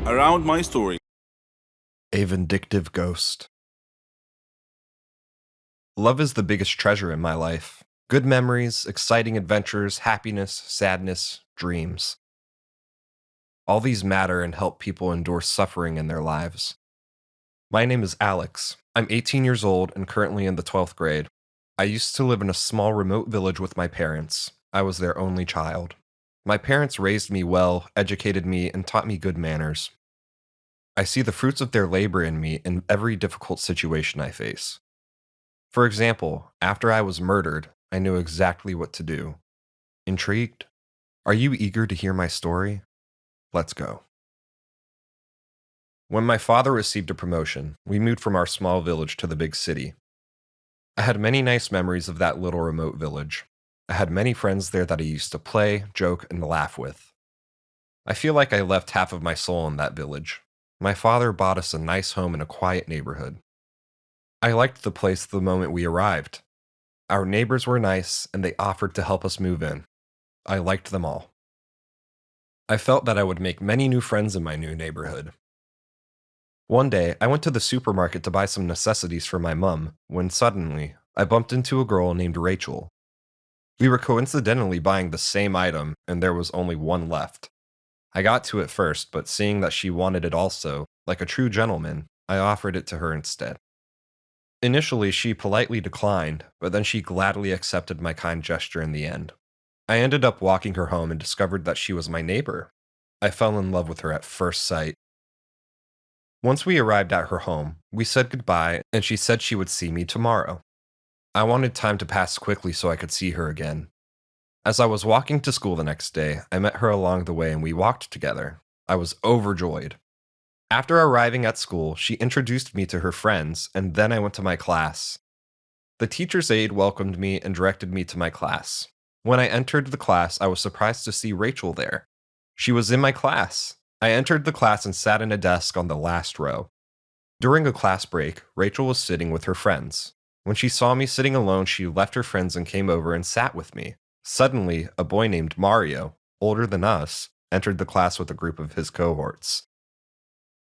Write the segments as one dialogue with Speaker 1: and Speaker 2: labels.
Speaker 1: Around my story.
Speaker 2: A vindictive ghost. Love is the biggest treasure in my life. Good memories, exciting adventures, happiness, sadness, dreams. All these matter and help people endure suffering in their lives. My name is Alex. I'm 18 years old and currently in the 12th grade. I used to live in a small remote village with my parents. I was their only child. My parents raised me well, educated me, and taught me good manners. I see the fruits of their labor in me in every difficult situation I face. For example, after I was murdered, I knew exactly what to do. Intrigued? Are you eager to hear my story? Let's go. When my father received a promotion, we moved from our small village to the big city. I had many nice memories of that little remote village. I had many friends there that I used to play, joke, and laugh with. I feel like I left half of my soul in that village. My father bought us a nice home in a quiet neighborhood. I liked the place the moment we arrived. Our neighbors were nice, and they offered to help us move in. I liked them all. I felt that I would make many new friends in my new neighborhood. One day, I went to the supermarket to buy some necessities for my mum, when suddenly, I bumped into a girl named Rachel. We were coincidentally buying the same item, and there was only one left. I got to it first, but seeing that she wanted it also, like a true gentleman, I offered it to her instead. Initially, she politely declined, but then she gladly accepted my kind gesture in the end. I ended up walking her home and discovered that she was my neighbor. I fell in love with her at first sight. Once we arrived at her home, we said goodbye, and she said she would see me tomorrow. I wanted time to pass quickly so I could see her again. As I was walking to school the next day, I met her along the way and we walked together. I was overjoyed. After arriving at school, she introduced me to her friends, and then I went to my class. The teacher's aide welcomed me and directed me to my class. When I entered the class, I was surprised to see Rachel there. She was in my class. I entered the class and sat in a desk on the last row. During a class break, Rachel was sitting with her friends. When she saw me sitting alone, she left her friends and came over and sat with me. Suddenly, a boy named Mario, older than us, entered the class with a group of his cohorts.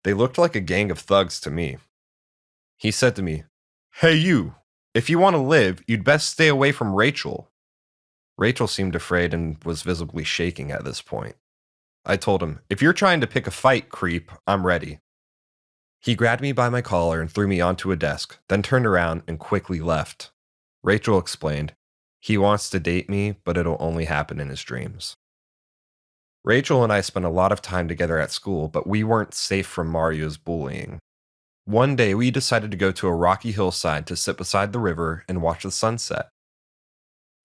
Speaker 2: They looked like a gang of thugs to me. He said to me, "Hey you, if you want to live, you'd best stay away from Rachel." Rachel seemed afraid and was visibly shaking at this point. I told him, "If you're trying to pick a fight, creep, I'm ready." He grabbed me by my collar and threw me onto a desk, then turned around and quickly left. Rachel explained, "He wants to date me, but it'll only happen in his dreams." Rachel and I spent a lot of time together at school, but we weren't safe from Mario's bullying. One day, we decided to go to a rocky hillside to sit beside the river and watch the sunset.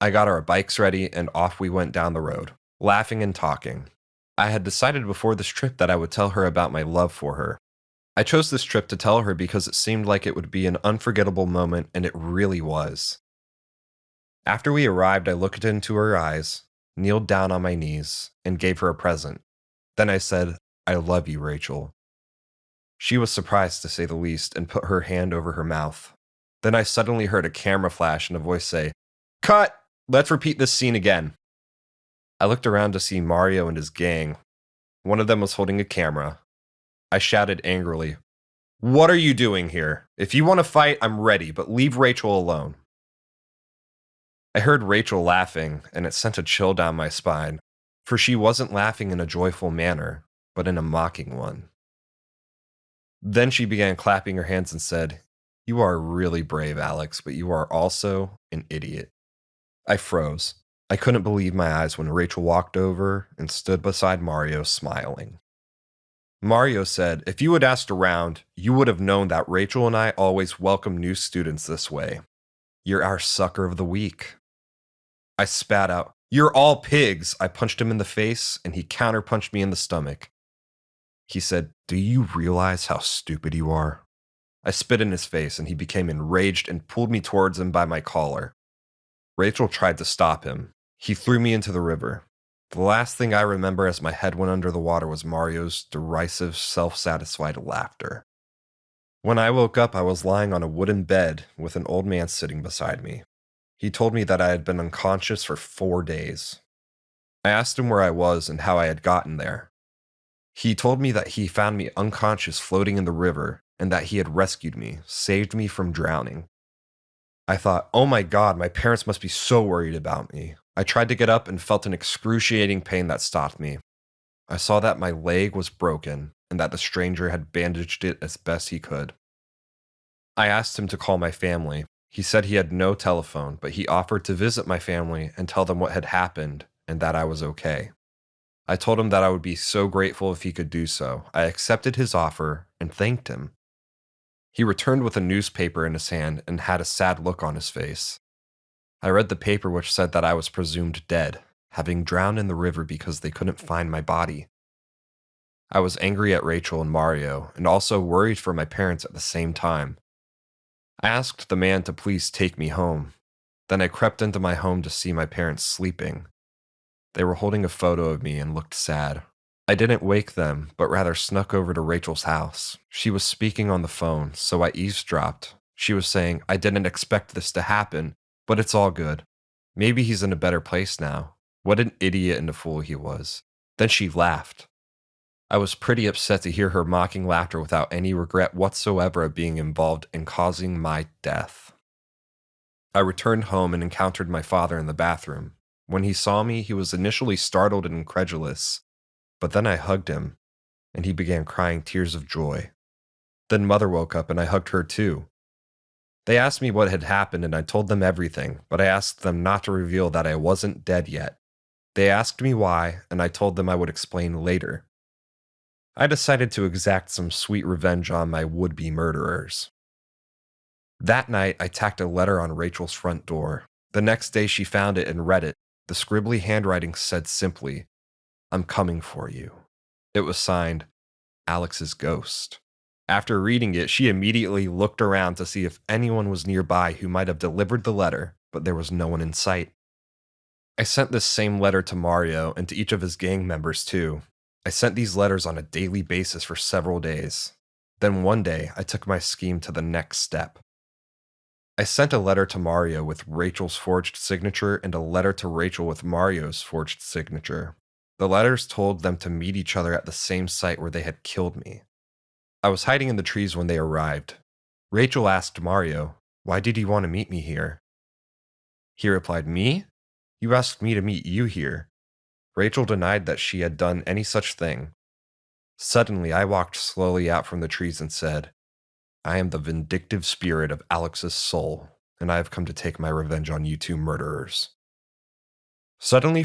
Speaker 2: I got our bikes ready and off we went down the road, laughing and talking. I had decided before this trip that I would tell her about my love for her. I chose this trip to tell her because it seemed like it would be an unforgettable moment, and it really was. After we arrived, I looked into her eyes, kneeled down on my knees, and gave her a present. Then I said, "I love you, Rachel." She was surprised, to say the least, and put her hand over her mouth. Then I suddenly heard a camera flash and a voice say, "Cut! Let's repeat this scene again." I looked around to see Mario and his gang. One of them was holding a camera. I shouted angrily, "What are you doing here? If you want to fight, I'm ready, but leave Rachel alone." I heard Rachel laughing, and it sent a chill down my spine, for she wasn't laughing in a joyful manner, but in a mocking one. Then she began clapping her hands and said, "You are really brave, Alex, but you are also an idiot." I froze. I couldn't believe my eyes when Rachel walked over and stood beside Mario, smiling. Mario said, "If you had asked around, you would have known that Rachel and I always welcome new students this way. You're our sucker of the week." I spat out, "You're all pigs." I punched him in the face, and he counterpunched me in the stomach. He said, "Do you realize how stupid you are?" I spit in his face, and he became enraged and pulled me towards him by my collar. Rachel tried to stop him. He threw me into the river. The last thing I remember as my head went under the water was Mario's derisive, self-satisfied laughter. When I woke up, I was lying on a wooden bed with an old man sitting beside me. He told me that I had been unconscious for 4 days. I asked him where I was and how I had gotten there. He told me that he found me unconscious floating in the river and that he had rescued me, saved me from drowning. I thought, oh my God, my parents must be so worried about me. I tried to get up and felt an excruciating pain that stopped me. I saw that my leg was broken and that the stranger had bandaged it as best he could. I asked him to call my family. He said he had no telephone, but he offered to visit my family and tell them what had happened and that I was okay. I told him that I would be so grateful if he could do so. I accepted his offer and thanked him. He returned with a newspaper in his hand and had a sad look on his face. I read the paper which said that I was presumed dead, having drowned in the river because they couldn't find my body. I was angry at Rachel and Mario, and also worried for my parents at the same time. I asked the man to please take me home. Then I crept into my home to see my parents sleeping. They were holding a photo of me and looked sad. I didn't wake them, but rather snuck over to Rachel's house. She was speaking on the phone, so I eavesdropped. She was saying, I didn't expect this to happen, but it's all good. Maybe he's in a better place now. What an idiot and a fool he was. Then she laughed. I was pretty upset to hear her mocking laughter without any regret whatsoever of being involved in causing my death. I returned home and encountered my father in the bathroom. When he saw me, he was initially startled and incredulous, but then I hugged him, and he began crying tears of joy. Then Mother woke up and I hugged her too. They asked me what had happened and I told them everything, but I asked them not to reveal that I wasn't dead yet. They asked me why, and I told them I would explain later. I decided to exact some sweet revenge on my would-be murderers. That night, I tacked a letter on Rachel's front door. The next day, she found it and read it. The scribbly handwriting said simply, I'm coming for you. It was signed, Alex's Ghost. After reading it, she immediately looked around to see if anyone was nearby who might have delivered the letter, but there was no one in sight. I sent this same letter to Mario and to each of his gang members too. I sent these letters on a daily basis for several days. Then one day, I took my scheme to the next step. I sent a letter to Mario with Rachel's forged signature and a letter to Rachel with Mario's forged signature. The letters told them to meet each other at the same site where they had killed me. I was hiding in the trees when they arrived. Rachel asked Mario, why did you want to meet me here? He replied, me? You asked me to meet you here. Rachel denied that she had done any such thing. Suddenly, I walked slowly out from the trees and said, I am the vindictive spirit of Alex's soul, and I have come to take my revenge on you two murderers. Suddenly,